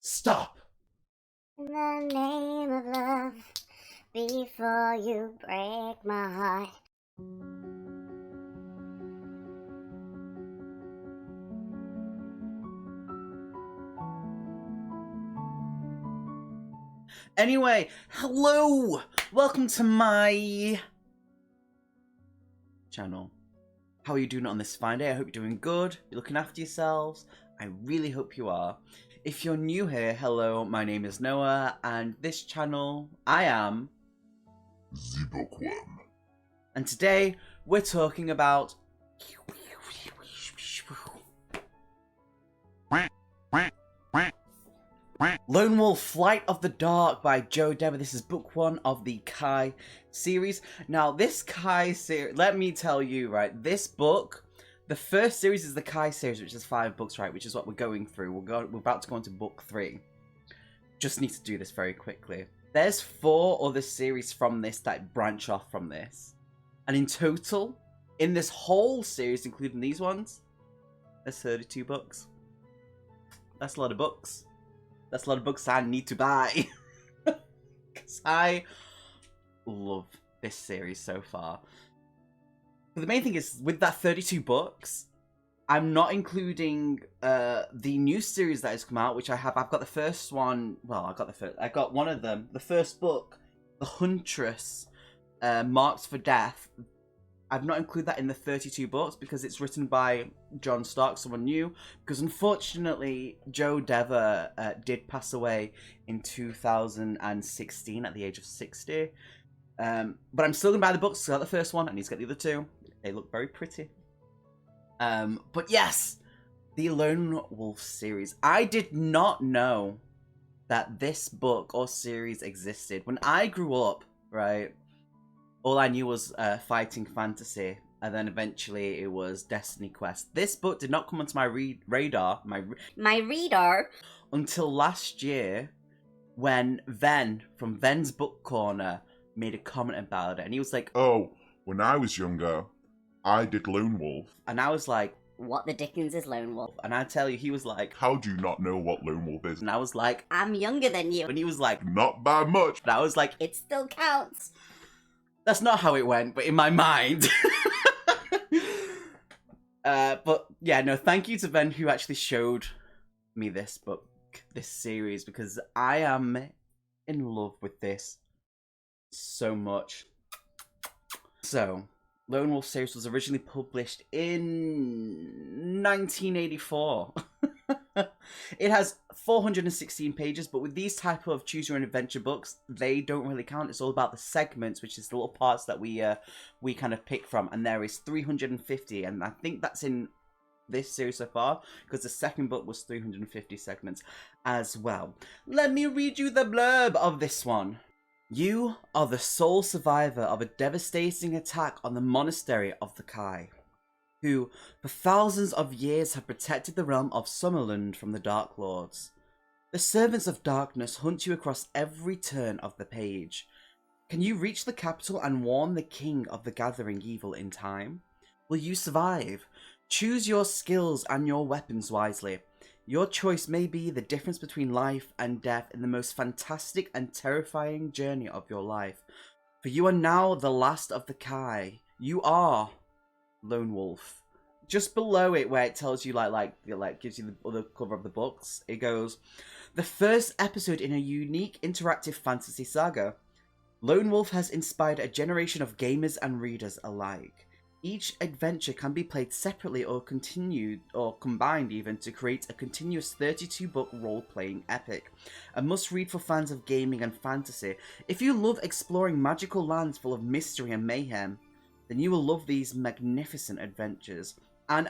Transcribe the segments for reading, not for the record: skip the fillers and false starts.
Stop! In the name of love, before you break my heart. Anyway, hello! Welcome to my channel. How are you doing on this fine day? I hope you're doing good. You're looking after yourselves. I really hope you are. If you're new here, hello, my name is Noah, and this channel, I am the Bookworm. And today, we're talking about Lone Wolf Flight of the Dark by Joe Dever. This is book 1 of the Kai series. Now, this Kai series, let me tell you, right, this book, the first series is the Kai series, which is 5 books, right, which is what we're going through. We're about to go into book 3. Just need to do this very quickly. There's 4 other series from this that branch off from this. And in total, in this whole series, including these ones, there's 32 books. That's a lot of books. That's a lot of books I need to buy. Because I love this series so far. But the main thing is, with that 32 books, I'm not including the new series that has come out, which I have. I've got the first one. Well, I got one of them. The first book, The Huntress, Marked for Death. I've not included that in the 32 books because it's written by John Stark, someone new. Because unfortunately, Joe Dever did pass away in 2016 at the age of 60. But I'm still going to buy the books. So I got the first one. I need to get the other 2. They look very pretty. But yes, the Lone Wolf series. I did not know that this book or series existed. When I grew up, right, all I knew was fighting fantasy, and then eventually it was Destiny Quest. This book did not come onto my radar, My reader. until last year when Ven from Ven's Book Corner made a comment about it, and he was like, Oh, when I was younger, I did Lone Wolf. and I was like, What the dickens is Lone Wolf? and I tell you, he was like, How do you not know what Lone Wolf is? and I was like, I'm younger than you. and he was like, Not by much. and I was like, It still counts. that's not how it went, but in my mind. But yeah, no, thank you to Ben who actually showed me this book, this series, because I am in love with this so much. So, Lone Wolf series was originally published in 1984. It has 416 pages, but with these type of choose your own adventure books, they don't really count. It's all about the segments, which is the little parts that we kind of pick from, and there is 350, and I think that's in this series so far, because the second book was 350 segments as well. Let me read you the blurb of this one. You are the sole survivor of a devastating attack on the monastery of the Kai, who, for thousands of years, have protected the realm of Summerland from the Dark Lords. The servants of darkness hunt you across every turn of the page. Can you reach the capital and warn the king of the gathering evil in time? Will you survive? Choose your skills and your weapons wisely. Your choice may be the difference between life and death in the most fantastic and terrifying journey of your life. For you are now the last of the Kai. You are Lone Wolf. Just below it, where it tells you like gives you the other cover of the books, it goes, the first episode in a unique interactive fantasy saga. Lone Wolf has inspired a generation of gamers and readers alike. Each adventure can be played separately or continued or combined even to create a continuous 32-book role-playing epic. A must-read for fans of gaming and fantasy. If you love exploring magical lands full of mystery and mayhem, then you will love these magnificent adventures. And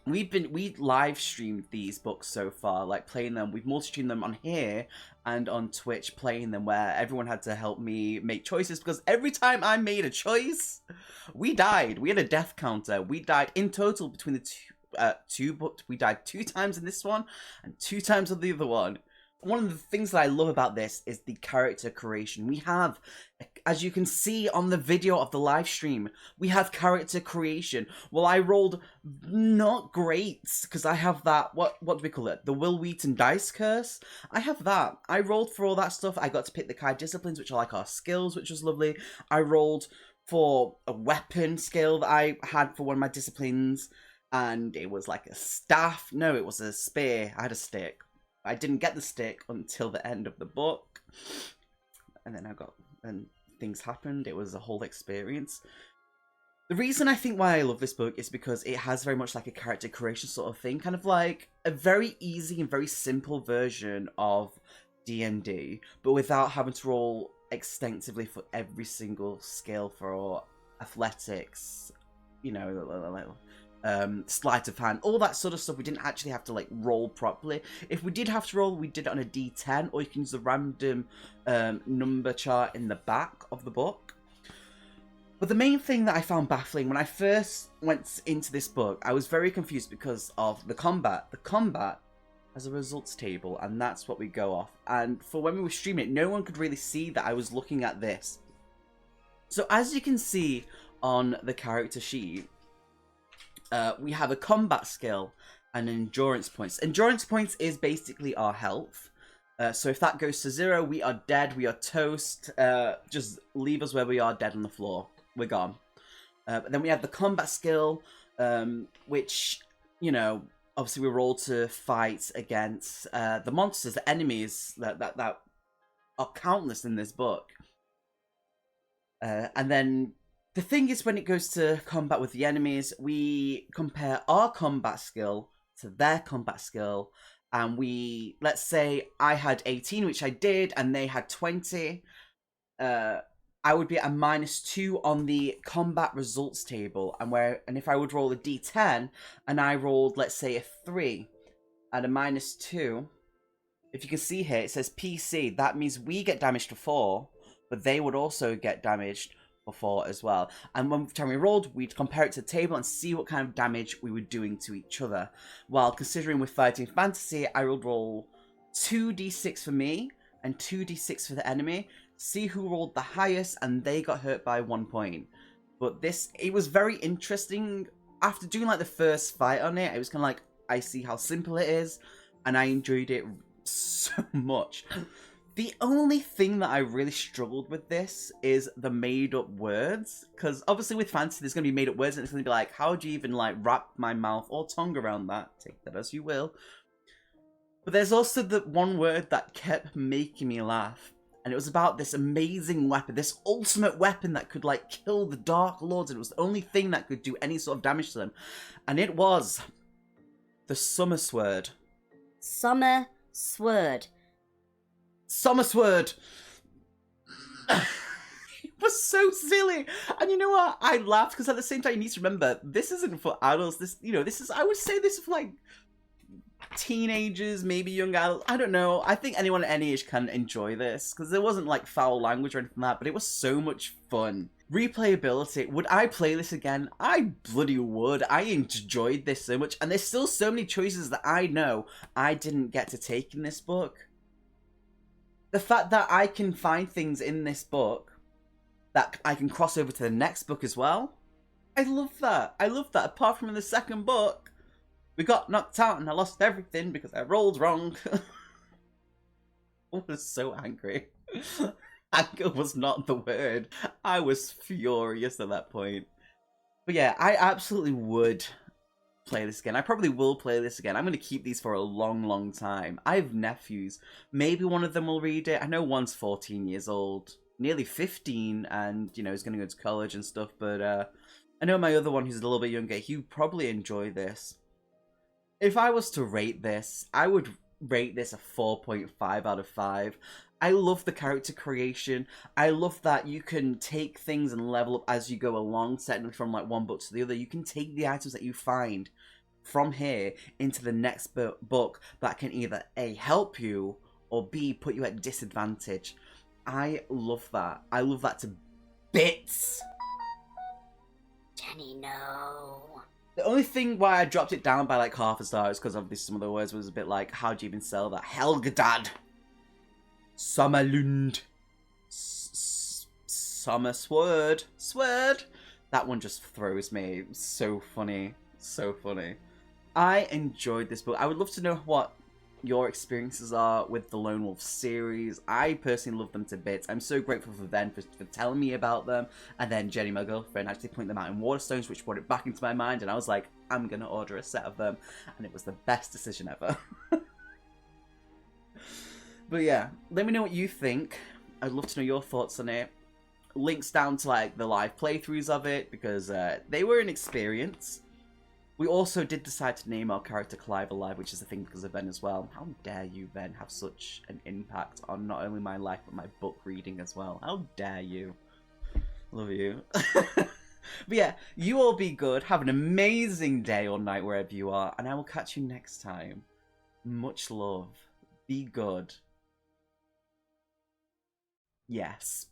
we live streamed these books so far, like playing them. We've multi-streamed them on here and on Twitch, playing them, where everyone had to help me make choices, because every time I made a choice, we died. We had a death counter. We died in total between the two books. We died 2 times in this one and 2 times on the other one. One of the things that I love about this is the character creation. We have as you can see on the video of the live stream, we have character creation. Well, I rolled not great, because I have that, what do we call it? The Will Wheaton dice curse? I have that. I rolled for all that stuff. I got to pick the Kai disciplines, which are like our skills, which was lovely. I rolled for a weapon skill that I had for one of my disciplines, and it was like a staff. No, it was a spear. I had a stick. I didn't get the stick until the end of the book, and then and things happened. It was a whole experience. The reason I think why I love this book is because it has very much like a character creation sort of thing, kind of like a very easy and very simple version of D&D, but without having to roll extensively for every single skill for athletics, you know, sleight of hand, all that sort of stuff. We didn't actually have to like roll properly. If we did have to roll, we did it on a D10, or you can use the random number chart in the back of the book. But the main thing that I found baffling when I first went into this book, I was very confused because of the combat. The combat has a results table, and that's what we go off. And for when we were streaming it, no one could really see that I was looking at this. So as you can see on the character sheet, we have a combat skill and endurance points. Endurance points is basically our health. So if that goes to 0, we are dead, we are toast. Just leave us where we are, dead on the floor. We're gone. But then we have the combat skill, which, you know, obviously we roll to fight against the monsters, the enemies that are countless in this book. And then the thing is, when it goes to combat with the enemies, we compare our combat skill to their combat skill. And let's say I had 18, which I did, and they had 20. I would be at a -2 on the combat results table. And if I would roll a D10, and I rolled, let's say, a 3 at a -2, if you can see here, it says PC. That means we get damaged for 4, but they would also get damaged for 4 as well. And one time we rolled, we'd compare it to the table and see what kind of damage we were doing to each other. While considering with Fighting Fantasy, I would roll 2d6 for me and 2d6 for the enemy. See who rolled the highest, and they got hurt by 1 point. But it was very interesting. After doing like the first fight on it, it was kind of like, I see how simple it is, and I enjoyed it so much. The only thing that I really struggled with this is the made-up words, because obviously with fantasy there's going to be made-up words, and it's going to be like, how do you even like wrap my mouth or tongue around that? Take that as you will. But there's also the one word that kept making me laugh. And it was about this amazing weapon, this ultimate weapon that could, like, kill the Dark Lords. And it was the only thing that could do any sort of damage to them. And it was the Summer Sword. Summer Sword. Summer Sword! It was so silly. And you know what? I laughed because at the same time, you need to remember, this isn't for adults. This is, I would say this is for, like, teenagers, maybe young adults. I don't know. I think anyone at any age can enjoy this because there wasn't like foul language or anything like that, but it was so much fun. Replayability. Would I play this again? I bloody would. I enjoyed this so much, and there's still so many choices that I know I didn't get to take in this book. The fact that I can find things in this book that I can cross over to the next book as well. I love that. I love that. Apart from in the second book, we got knocked out and I lost everything because I rolled wrong. I was so angry. Anger was not the word. I was furious at that point. But yeah, I absolutely would play this again. I probably will play this again. I'm going to keep these for a long, long time. I have nephews. Maybe one of them will read it. I know one's 14 years old, nearly 15, and, you know, he's going to go to college and stuff. But I know my other one who's a little bit younger, he would probably enjoy this. If I was to rate this, I would rate this a 4.5 out of 5. I love the character creation. I love that you can take things and level up as you go along, setting from like one book to the other. You can take the items that you find from here into the next book that can either A, help you, or B, put you at disadvantage. I love that. I love that to bits. Jenny, no. The only thing why I dropped it down by like half a star is because obviously some of the words was a bit like, how do you even sell that? Helgedad. Sommerlund. Sword. Sword. That one just throws me. So funny. So funny. I enjoyed this book. I would love to know what your experiences are with the Lone Wolf series. I personally love them to bits. I'm so grateful for Ben for telling me about them, and then Jenny, my girlfriend, actually pointed them out in Waterstones, which brought it back into my mind, and I was like, I'm gonna order a set of them, and it was the best decision ever. But yeah, let me know what you think. I'd love to know your thoughts on it. Links down to like the live playthroughs of it, because they were an experience. We also did decide to name our character Clive Alive, which is a thing because of Ben as well. How dare you, Ben, have such an impact on not only my life, but my book reading as well. How dare you. Love you. But yeah, you all be good. Have an amazing day or night wherever you are. And I will catch you next time. Much love. Be good. Yes.